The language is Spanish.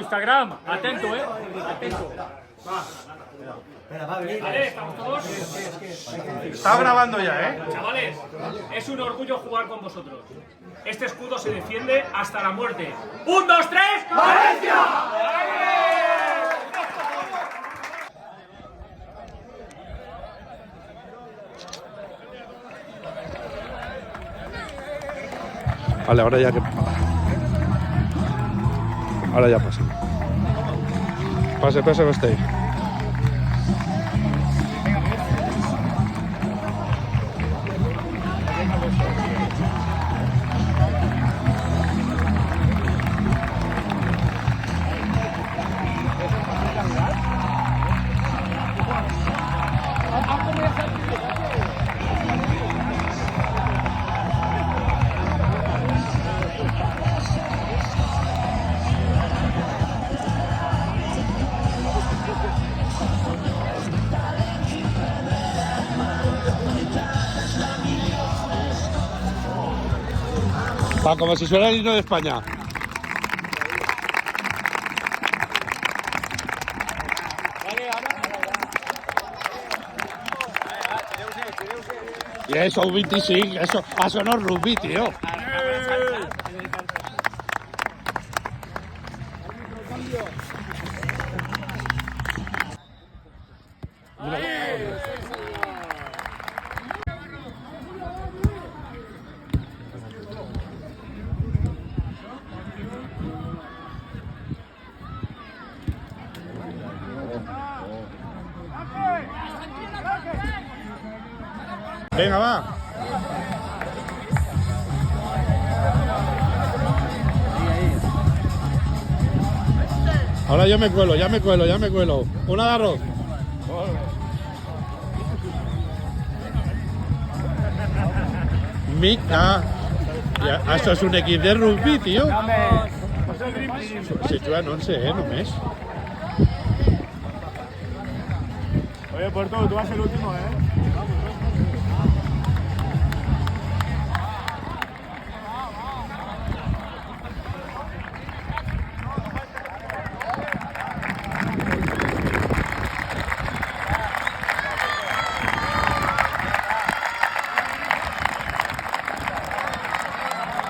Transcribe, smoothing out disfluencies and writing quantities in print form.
Instagram. Atento, atento. Vale, ¿estamos todos? Está grabando ya, Chavales, es un orgullo jugar con vosotros. Este escudo se defiende hasta la muerte. ¡1, 2, 3! ¡Valencia! Vale, ahora ya que... Ahora ya pasa. Pase, que esté. Va, como si fuera el himno de España. I això, un 25, això no és rugby, tio. Venga, va. Ahora yo me cuelo. Una de arroz. Mica. Ja, això és un equip de rugby, tio. Se juguen 11, només. Oye, Porto, tú vas el último,